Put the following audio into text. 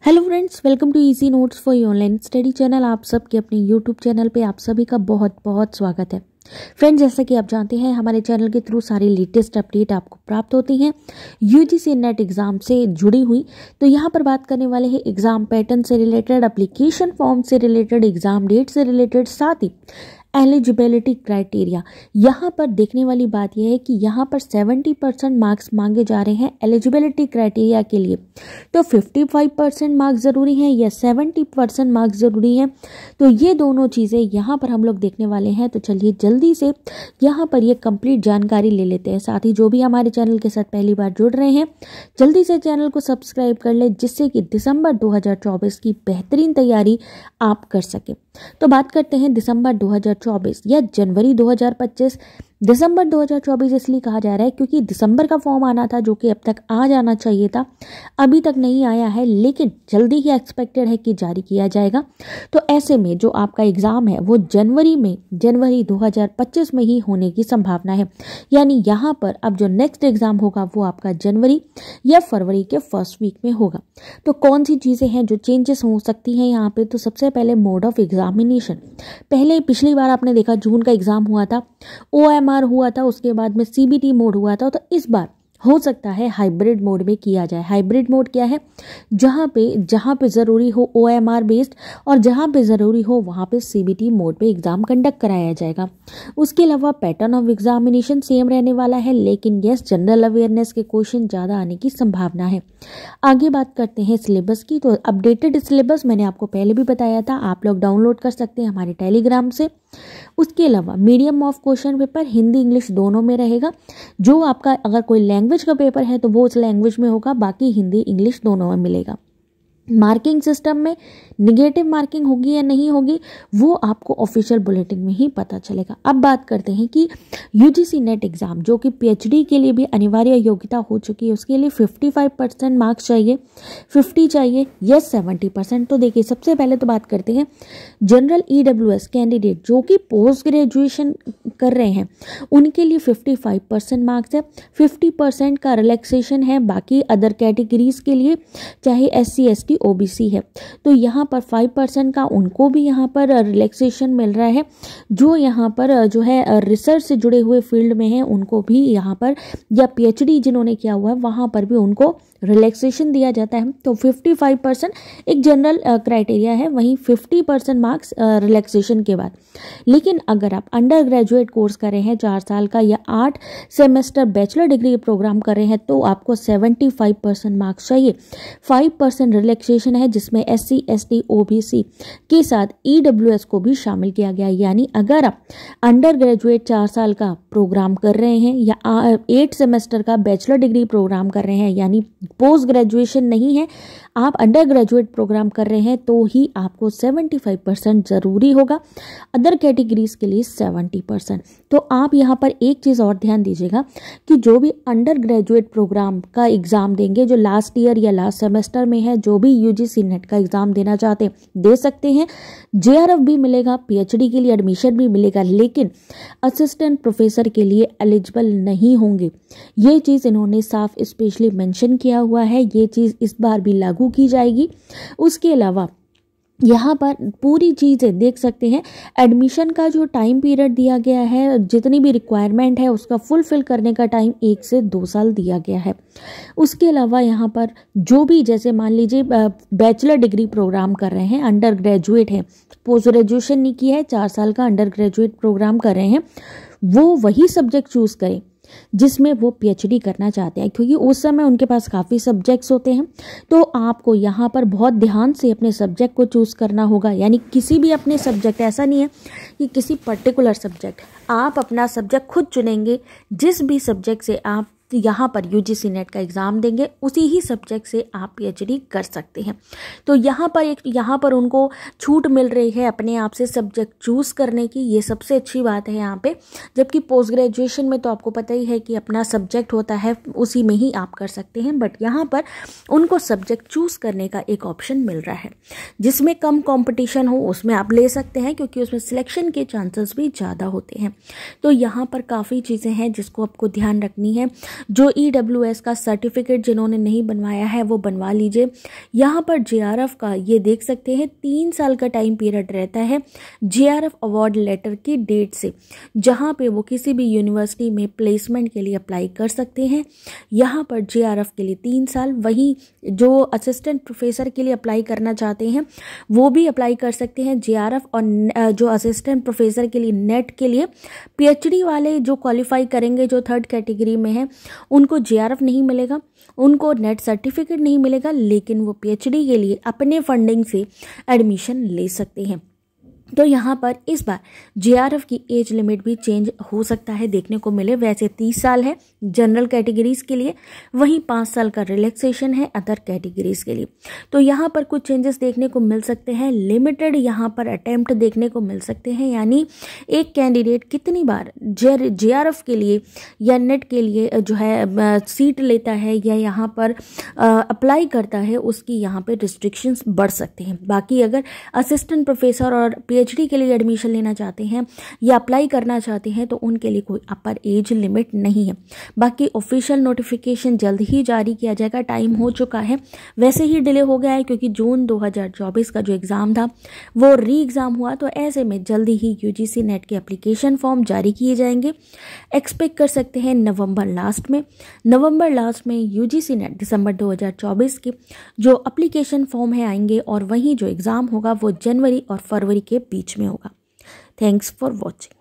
Hello friends, welcome to easy notes for online study channel. आप सबके अपने YouTube channel पे आप सभी का बहुत बहुत स्वागत है। फ्रेंड्स, जैसा कि आप जानते हैं हमारे चैनल के थ्रू सारी लेटेस्ट अपडेट आपको प्राप्त होती हैं यूजीसी नेट एग्जाम से जुड़ी हुई। तो यहाँ पर बात करने वाले हैं एग्जाम पैटर्न से रिलेटेड, एप्लीकेशन फॉर्म से रिलेटेड, एग्जाम डेट से रिलेटेड, साथ ही एलिजिबिलिटी क्राइटेरिया। यहाँ पर देखने वाली बात यह है कि यहाँ पर 70% मार्क्स मांगे जा रहे हैं एलिजिबिलिटी क्राइटेरिया के लिए। तो 55% मार्क्स ज़रूरी हैं या 70% मार्क्स ज़रूरी हैं, तो ये दोनों चीज़ें यहाँ पर हम लोग देखने वाले हैं। तो चलिए जल्दी से यहाँ पर ये कंप्लीट जानकारी ले लेते हैं। साथ ही जो भी हमारे चैनल के साथ पहली बार जुड़ रहे हैं, जल्दी से चैनल को सब्सक्राइब कर ले, जिससे कि दिसंबर 2024 की बेहतरीन तैयारी आप कर सकें। तो बात करते हैं दिसंबर 2024 या जनवरी 2025। दिसंबर 2024 इसलिए कहा जा रहा है क्योंकि दिसंबर का फॉर्म आना था, जो कि अब तक आ जाना चाहिए था, अभी तक नहीं आया है, लेकिन जल्दी ही एक्सपेक्टेड है कि जारी किया जाएगा। तो ऐसे में जो आपका एग्ज़ाम है वो जनवरी 2025 में ही होने की संभावना है। यानी यहाँ पर अब जो नेक्स्ट एग्ज़ाम होगा वो आपका जनवरी या फरवरी के फर्स्ट वीक में होगा। तो कौन सी चीज़ें हैं जो चेंजेस हो सकती हैं यहाँ पे? तो सबसे पहले मोड ऑफ एग्जामिनेशन। पहले पिछली बार आपने देखा जून का एग्ज़ाम हुआ था, OMR हुआ था, उसके बाद में CBT मोड हुआ था। तो इस बार हो सकता है हाइब्रिड मोड में किया जाए। हाइब्रिड मोड क्या है? जहाँ पे ज़रूरी हो OMR बेस्ड और जहाँ पे ज़रूरी हो वहाँ पे CBT मोड पे एग्ज़ाम कंडक्ट कराया जाएगा। उसके अलावा पैटर्न ऑफ एग्जामिनेशन सेम रहने वाला है, लेकिन यस, जनरल अवेयरनेस के क्वेश्चन ज़्यादा आने की संभावना है। आगे बात करते हैं सिलेबस की। तो अपडेटेड सिलेबस मैंने आपको पहले भी बताया था, आप लोग डाउनलोड कर सकते हैं हमारे टेलीग्राम से। उसके अलावा medium of question paper Hindi English दोनों में रहेगा। जो आपका अगर कोई लैंग्वेज का पेपर है तो वो उस लैंग्वेज में होगा, बाकी हिंदी इंग्लिश दोनों में मिलेगा। मार्किंग सिस्टम में निगेटिव मार्किंग होगी या नहीं होगी वो आपको ऑफिशियल बुलेटिन में ही पता चलेगा। अब बात करते हैं कि यूजीसी नेट एग्ज़ाम, जो कि PhD के लिए भी अनिवार्य योग्यता हो चुकी है, उसके लिए 55% मार्क्स चाहिए, 50 चाहिए, यस 70%। तो देखिए, सबसे पहले तो बात करते हैं जनरल EWS कैंडिडेट जो कि पोस्ट ग्रेजुएशन कर रहे हैं, उनके लिए 55% मार्क्स है। 50% का रिलैक्सेशन है बाकी अदर कैटेगरीज के लिए, चाहे SC ST OBC है। तो यहाँ पर 5% का उनको भी यहाँ पर रिलैक्सेशन मिल रहा है। जो यहाँ पर जो है रिसर्च से जुड़े हुए फील्ड में है उनको भी यहाँ पर, या PhD जिन्होंने किया हुआ है वहाँ पर भी उनको रिलैक्सेशन दिया जाता है। तो 55% एक जनरल क्राइटेरिया है, वहीं 50% मार्क्स रिलैक्सेशन के बाद। लेकिन अगर आप अंडर ग्रेजुएट कोर्स कर रहे हैं 4 साल का या 8 सेमेस्टर बैचलर डिग्री प्रोग्राम कर रहे हैं, तो आपको 75% मार्क्स चाहिए। 5% रिलैक्सेशन है जिसमें SC ST OBC के साथ EWS को भी शामिल किया गया। यानी अगर आप अंडर ग्रेजुएट 4 साल का प्रोग्राम कर रहे हैं या 8 सेमेस्टर का बैचलर डिग्री प्रोग्राम कर रहे हैं, यानी पोस्ट ग्रेजुएशन नहीं है, आप अंडर ग्रेजुएट प्रोग्राम कर रहे हैं, तो ही आपको 75% ज़रूरी होगा। अदर कैटेगरीज के लिए 70%। तो आप यहाँ पर एक चीज़ और ध्यान दीजिएगा कि जो भी अंडर ग्रेजुएट प्रोग्राम का एग्ज़ाम देंगे, जो लास्ट ईयर या लास्ट सेमेस्टर में है, जो भी यूजीसी नेट का एग्ज़ाम देना चाहते हैं दे सकते हैं। JRF भी मिलेगा, PhD के लिए एडमिशन भी मिलेगा, लेकिन असिस्टेंट प्रोफेसर के लिए एलिजिबल नहीं होंगे। ये चीज़ इन्होंने साफ स्पेशली मेंशन किया हुआ है, ये चीज़ इस बार भी लागू की जाएगी। उसके अलावा यहाँ पर पूरी चीज़ें देख सकते हैं, एडमिशन का जो टाइम पीरियड दिया गया है, जितनी भी रिक्वायरमेंट है उसका फुलफिल करने का टाइम 1 से 2 साल दिया गया है। उसके अलावा यहाँ पर जो भी, जैसे मान लीजिए बैचलर डिग्री प्रोग्राम कर रहे हैं, अंडर ग्रेजुएट हैं, पोस्ट ग्रेजुएशन नहीं किया है, 4 साल का अंडर ग्रेजुएट प्रोग्राम कर रहे हैं, वो वही सब्जेक्ट चूज़ करें जिसमें वो PhD करना चाहते हैं, क्योंकि उस समय उनके पास काफ़ी सब्जेक्ट्स होते हैं। तो आपको यहाँ पर बहुत ध्यान से अपने सब्जेक्ट को चूज़ करना होगा। यानी किसी भी अपने सब्जेक्ट, ऐसा नहीं है कि किसी पर्टिकुलर सब्जेक्ट, आप अपना सब्जेक्ट खुद चुनेंगे। जिस भी सब्जेक्ट से आप यहाँ पर यूजीसी नेट का एग्ज़ाम देंगे, उसी ही सब्जेक्ट से आप PhD कर सकते हैं। तो यहाँ पर उनको छूट मिल रही है अपने आप से सब्जेक्ट चूज़ करने की, ये सबसे अच्छी बात है यहाँ पे। जबकि पोस्ट ग्रेजुएशन में तो आपको पता ही है कि अपना सब्जेक्ट होता है, उसी में ही आप कर सकते हैं, बट यहाँ पर उनको सब्जेक्ट चूज़ करने का एक ऑप्शन मिल रहा है। जिसमें कम कॉम्पिटिशन हो उसमें आप ले सकते हैं, क्योंकि उसमें सिलेक्शन के चांसेस भी ज़्यादा होते हैं। तो यहाँ पर काफ़ी चीज़ें हैं जिसको आपको ध्यान रखनी है। जो EWS का सर्टिफिकेट जिन्होंने नहीं बनवाया है वो बनवा लीजिए। यहाँ पर JRF का ये देख सकते हैं 3 साल का टाइम पीरियड रहता है JRF अवार्ड लेटर की डेट से, जहाँ पे वो किसी भी यूनिवर्सिटी में प्लेसमेंट के लिए अप्लाई कर सकते हैं। यहाँ पर JRF के लिए 3 साल, वहीं जो असिस्टेंट प्रोफेसर के लिए अप्लाई करना चाहते हैं वो भी अप्लाई कर सकते हैं JRF, और जो असिस्टेंट प्रोफेसर के लिए नेट के लिए PhD वाले जो क्वालिफाई करेंगे, जो 3rd कैटेगरी में है, उनको JRF नहीं मिलेगा, उनको नेट सर्टिफिकेट नहीं मिलेगा, लेकिन वो PhD के लिए अपने फंडिंग से एडमिशन ले सकते हैं। तो यहाँ पर इस बार JRF की एज लिमिट भी चेंज हो सकता है, देखने को मिले। वैसे 30 साल है जनरल कैटेगरीज के लिए, वहीं 5 साल का रिलैक्सेशन है अदर कैटेगरीज के लिए। तो यहाँ पर कुछ चेंजेस देखने को मिल सकते हैं। लिमिटेड यहाँ पर अटेम्प्ट देखने को मिल सकते हैं, यानी एक कैंडिडेट कितनी बार JRF के लिए या नेट के लिए जो है सीट लेता है या यहाँ पर अप्लाई करता है, उसकी यहाँ पर रिस्ट्रिक्शंस बढ़ सकते हैं। बाकी अगर असिस्टेंट प्रोफेसर और PhD के लिए एडमिशन लेना चाहते हैं या अप्लाई करना चाहते हैं तो उनके लिए कोई अपर एज लिमिट नहीं है। बाकी ऑफिशियल नोटिफिकेशन जल्द ही जारी किया जाएगा, टाइम हो चुका है। वैसे ही डिले हो गया है क्योंकि जून 2024 का जो एग्ज़ाम था वो री एग्ज़ाम हुआ, तो ऐसे में जल्दी ही UGC नेट के एप्लीकेशन फॉर्म जारी किए जाएंगे। एक्सपेक्ट कर सकते हैं नवंबर लास्ट में UGC नेट दिसंबर 2024 के जो एप्लीकेशन फॉर्म है आएंगे, और वहीं जो एग्ज़ाम होगा वो जनवरी और फरवरी के बीच में होगा। Thanks for watching.